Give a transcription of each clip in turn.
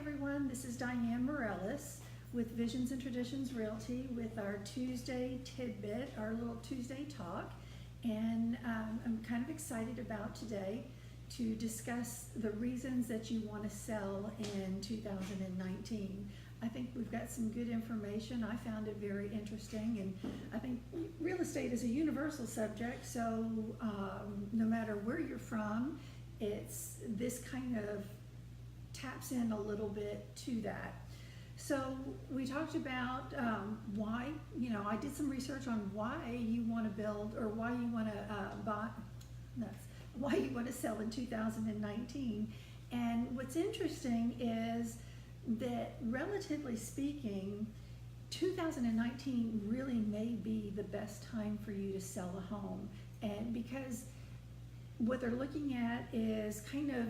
everyone, this is Diane Mireles with Visions and Traditions Realty with our Tuesday tidbit, our little Tuesday talk. And I'm kind of excited about today to discuss the reasons that you want to sell in 2019. I think we've got some good information. I found it very interesting, and I think real estate is a universal subject, so no matter where you're from, it's this kind of taps in a little bit to that. So we talked about why, I did some research on why you want to build or why you want to why you want to sell in 2019. And what's interesting is that, relatively speaking, 2019 really may be the best time for you to sell a home. And because what they're looking at is kind of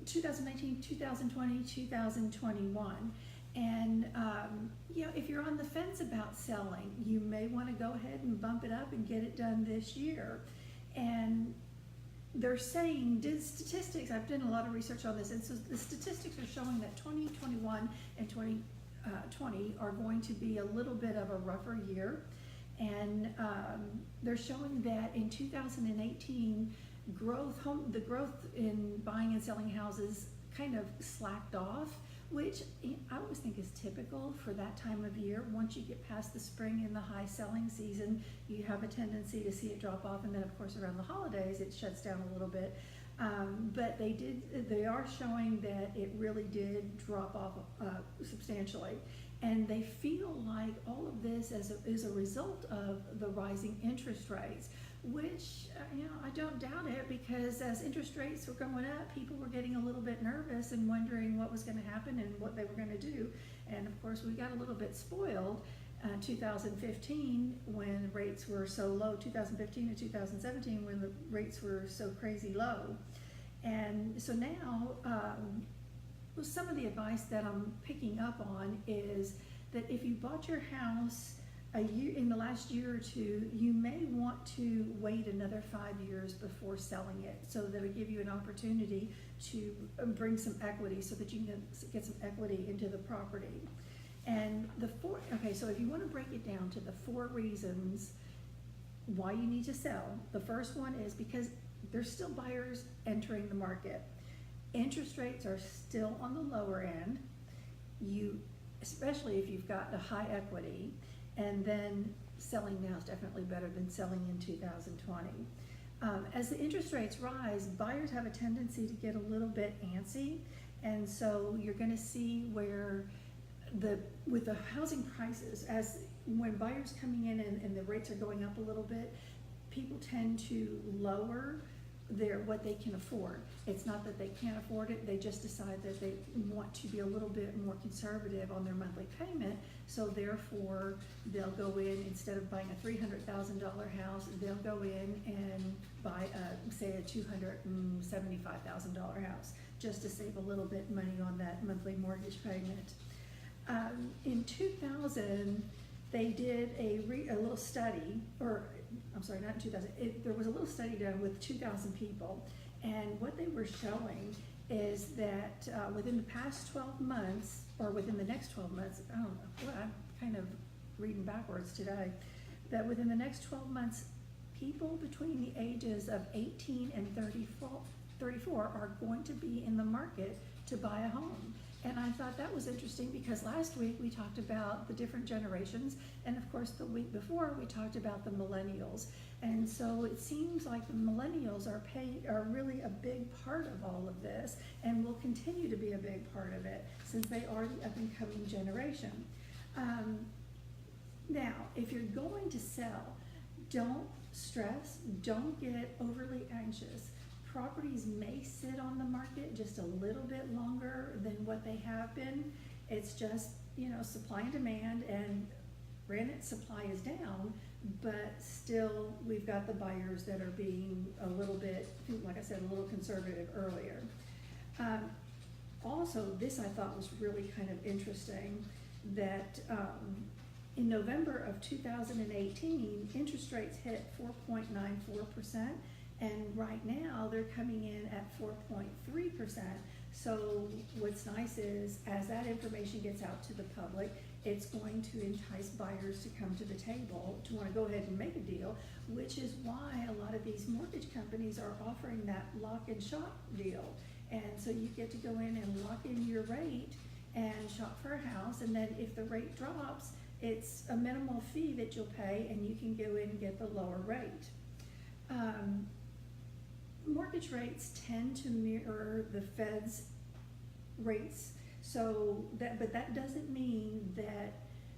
2019, 2020, 2021. And, if you're on the fence about selling, you may want to go ahead and bump it up and get it done this year. And they're saying, statistics, I've done a lot of research on this, and so the statistics are showing that 2021 and 2020 are going to be a little bit of a rougher year. And they're showing that in 2018, the growth in buying and selling houses kind of slacked off, which I always think is typical for that time of year. Once you get past the spring and the high selling season, you have a tendency to see it drop off, and then of course around the holidays it shuts down a little bit. But they are showing that it really did drop off substantially. And they feel like all of this is a result of the rising interest rates, which, I don't doubt it, because as interest rates were going up, people were getting a little bit nervous and wondering what was going to happen and what they were going to do. And of course, we got a little bit spoiled 2015 when rates were so low, 2015 and 2017 when the rates were so crazy low. And so now, some of the advice that I'm picking up on is that if you bought your house in the last year or two, you may want to wait another 5 years before selling it, so that it'll give you an opportunity to bring some equity so that you can get some equity into the property. And so if you want to break it down to the 4 reasons why you need to sell, the first one is because there's still buyers entering the market. Interest rates are still on the lower end, especially if you've got a high equity, and then selling now is definitely better than selling in 2020. As the interest rates rise, buyers have a tendency to get a little bit antsy, and so you're going to see where with the housing prices, when buyers coming in and the rates are going up a little bit, people tend to lower what they can afford. It's not that they can't afford it, they just decide that they want to be a little bit more conservative on their monthly payment, so therefore they'll go in, instead of buying a $300,000 house, they'll go in and buy say a $275,000 house, just to save a little bit money on that monthly mortgage payment. In 2000, they did a little study, not in 2000, there was a little study done with 2,000 people, and what they were showing is that within the past 12 months, or within the next 12 months, I don't know, I'm kind of reading backwards today, that within the next 12 months, people between the ages of 18 and 34 are going to be in the market to buy a home. And I thought that was interesting, because last week we talked about the different generations, and of course the week before we talked about the millennials. And so it seems like the millennials are really a big part of all of this, and will continue to be a big part of it, since they are the up-and-coming generation. Now, if you're going to sell, don't stress, don't get overly anxious. Properties may sit on the market just a little bit longer than what they have been. It's just, supply and demand, and granted, supply is down, but still we've got the buyers that are being a little bit, like I said, a little conservative earlier. Also, this I thought was really kind of interesting, that in November of 2018, interest rates hit 4.94%. And right now they're coming in at 4.3%. So what's nice is, as that information gets out to the public, it's going to entice buyers to come to the table to want to go ahead and make a deal, which is why a lot of these mortgage companies are offering that lock and shop deal. And so you get to go in and lock in your rate and shop for a house, and then if the rate drops, it's a minimal fee that you'll pay, and you can go in and get the lower rate. Mortgage rates tend to mirror the Fed's rates, but that doesn't mean that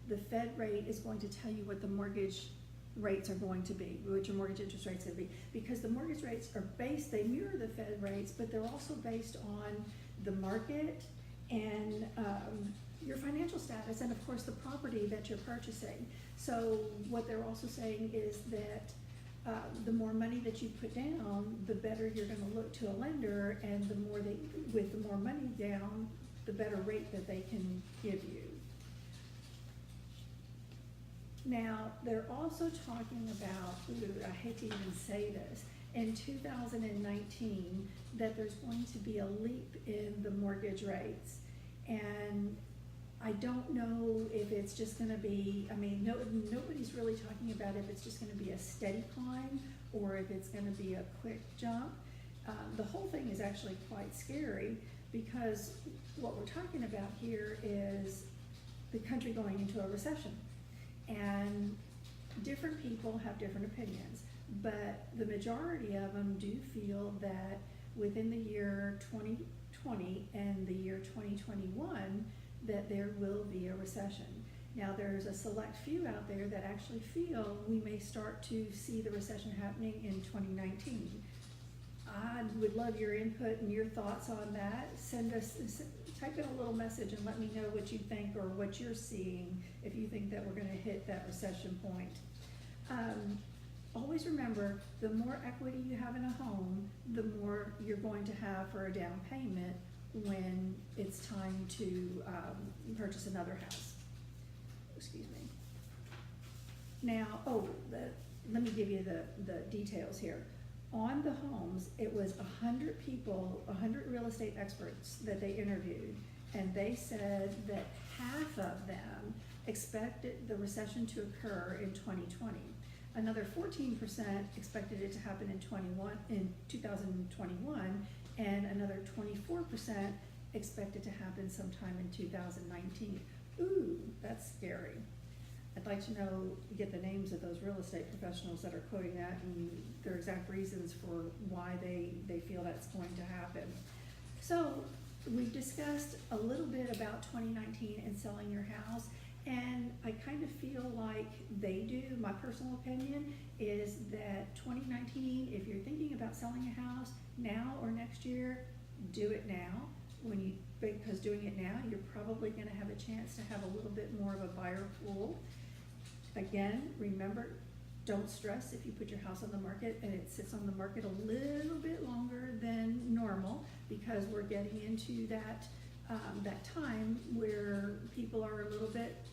the Fed rate is going to tell you what the mortgage rates are going to be, what your mortgage interest rates are going to be, because the mortgage rates are they mirror the Fed rates, but they're also based on the market and your financial status, and of course the property that you're purchasing. So what they're also saying is that the more money that you put down, the better you're going to look to a lender, and with the more money down, the better rate that they can give you. Now, they're also talking about, I hate to even say this, in 2019, that there's going to be a leap in the mortgage rates. And I don't know if it's just going to be, nobody's really talking about if it's just going to be a steady climb or if it's going to be a quick jump. The whole thing is actually quite scary, because what we're talking about here is the country going into a recession. And different people have different opinions, but the majority of them do feel that within the year 2020 and the year 2021, that there will be a recession. Now, there's a select few out there that actually feel we may start to see the recession happening in 2019. I would love your input and your thoughts on that. Type in a little message and let me know what you think or what you're seeing, if you think that we're going to hit that recession point. Always remember, the more equity you have in a home, the more you're going to have for a down payment when it's time to purchase another house. Excuse me. Now, let me give you the details here. On the homes, it was 100 people, 100 real estate experts that they interviewed, and they said that half of them expected the recession to occur in 2020. Another 14% expected it to happen in 2021, and another 24% expected to happen sometime in 2019. Ooh, that's scary. I'd like to get the names of those real estate professionals that are quoting that and their exact reasons for why they feel that's going to happen. So we've discussed a little bit about 2019 and selling your house, and I kind of feel like they do. My personal opinion is that 2019, if you're thinking about selling a house now or next year, do it now. Because doing it now, you're probably going to have a chance to have a little bit more of a buyer pool. Again, remember, don't stress if you put your house on the market and it sits on the market a little bit longer than normal, because we're getting into that time where people are a little bit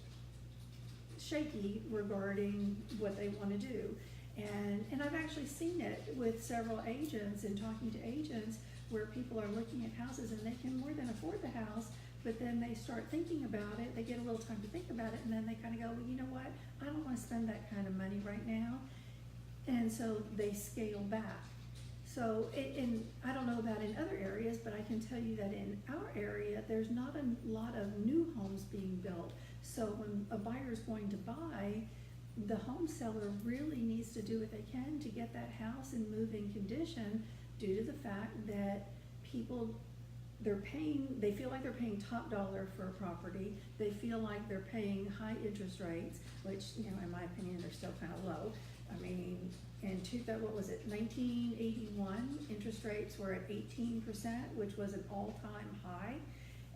shaky regarding what they want to do. And I've actually seen it with several agents and talking to agents where people are looking at houses and they can more than afford the house, but then they start thinking about it, they get a little time to think about it, and then they kind of go, well, you know what, I don't want to spend that kind of money right now. And so they scale back. So, and I don't know about in other areas, but I can tell you that in our area, there's not a lot of new homes being built. So when a buyer is going to buy, the home seller really needs to do what they can to get that house in move-in condition, due to the fact that they feel like they're paying top dollar for a property. They feel like they're paying high interest rates, which, in my opinion, they're still kind of low. I mean, in 1981, interest rates were at 18%, which was an all-time high.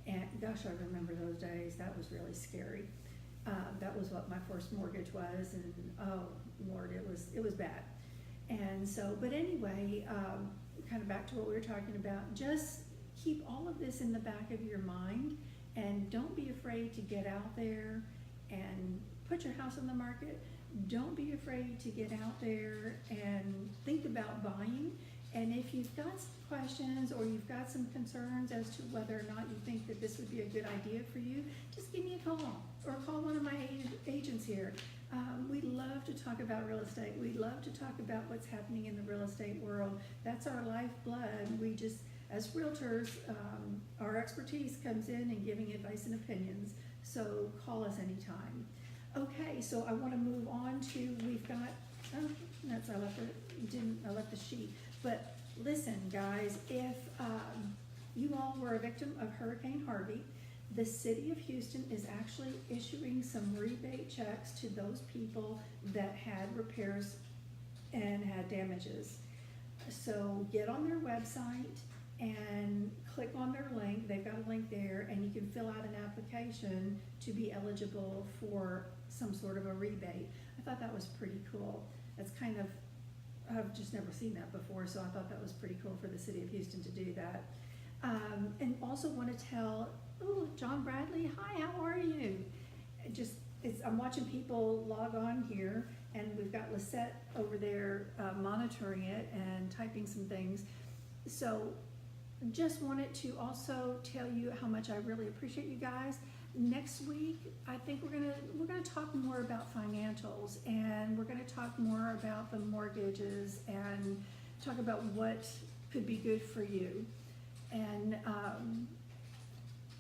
And gosh, I remember those days. That was really scary. That was what my first mortgage was, and oh Lord, it was bad. And so, but anyway, kind of back to what we were talking about, just keep all of this in the back of your mind, and don't be afraid to get out there and put your house on the market. Don't be afraid to get out there and think about buying, And if you've got some questions or you've got some concerns as to whether or not you think that this would be a good idea for you, just give me a call or call one of my agents here. We love to talk about real estate. We love to talk about what's happening in the real estate world. That's our lifeblood. We just, as realtors, our expertise comes in giving advice and opinions. So call us anytime. Okay, so I want to move on to, we've got, I left the sheet. But listen, guys, if you all were a victim of Hurricane Harvey, the city of Houston is actually issuing some rebate checks to those people that had repairs and had damages. So get on their website and click on their link. They've got a link there, and you can fill out an application to be eligible for some sort of a rebate. I thought that was pretty cool. That's kind of, I've just never seen that before, so I thought that was pretty cool for the city of Houston to do that. And also want to tell, John Bradley, hi, how are you? I'm watching people log on here, and we've got Lisette over there monitoring it and typing some things. So just wanted to also tell you how much I really appreciate you guys. Next week, I think we're gonna talk more about financials, and we're gonna talk more about the mortgages and talk about what could be good for you. And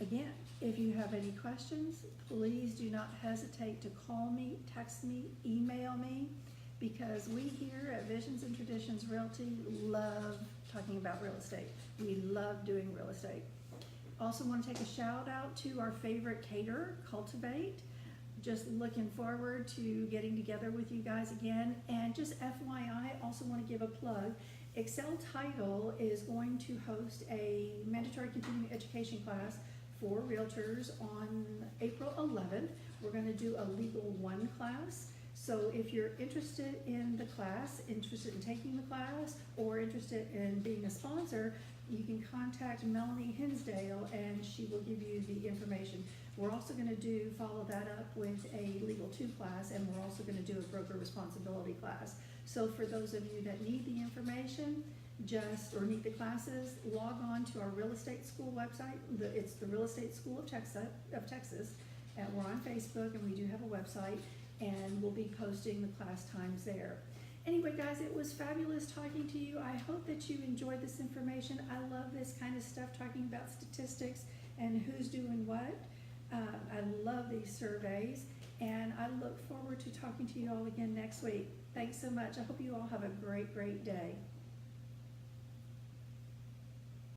again, if you have any questions, please do not hesitate to call me, text me, email me, because we here at Visions and Traditions Realty love talking about real estate. We love doing real estate. Also want to take a shout out to our favorite caterer, Cultivate. Just looking forward to getting together with you guys again. And just FYI, also want to give a plug. Excel Title is going to host a mandatory continuing education class for realtors on April 11th. We're going to do a Legal 1 class. So if you're interested in the class, interested in taking the class, or interested in being a sponsor, you can contact Melanie Hinsdale and she will give you the information. We're also going to follow that up with a Legal 2 class, and we're also going to do a broker responsibility class. So for those of you that need the information, or need the classes, log on to our real estate school website. It's the Real Estate School of Texas, and we're on Facebook, and we do have a website, and we'll be posting the class times there. Anyway, guys, it was fabulous talking to you. I hope that you enjoyed this information. I love this kind of stuff, talking about statistics and who's doing what. I love these surveys, and I look forward to talking to you all again next week. Thanks so much. I hope you all have a great, great day.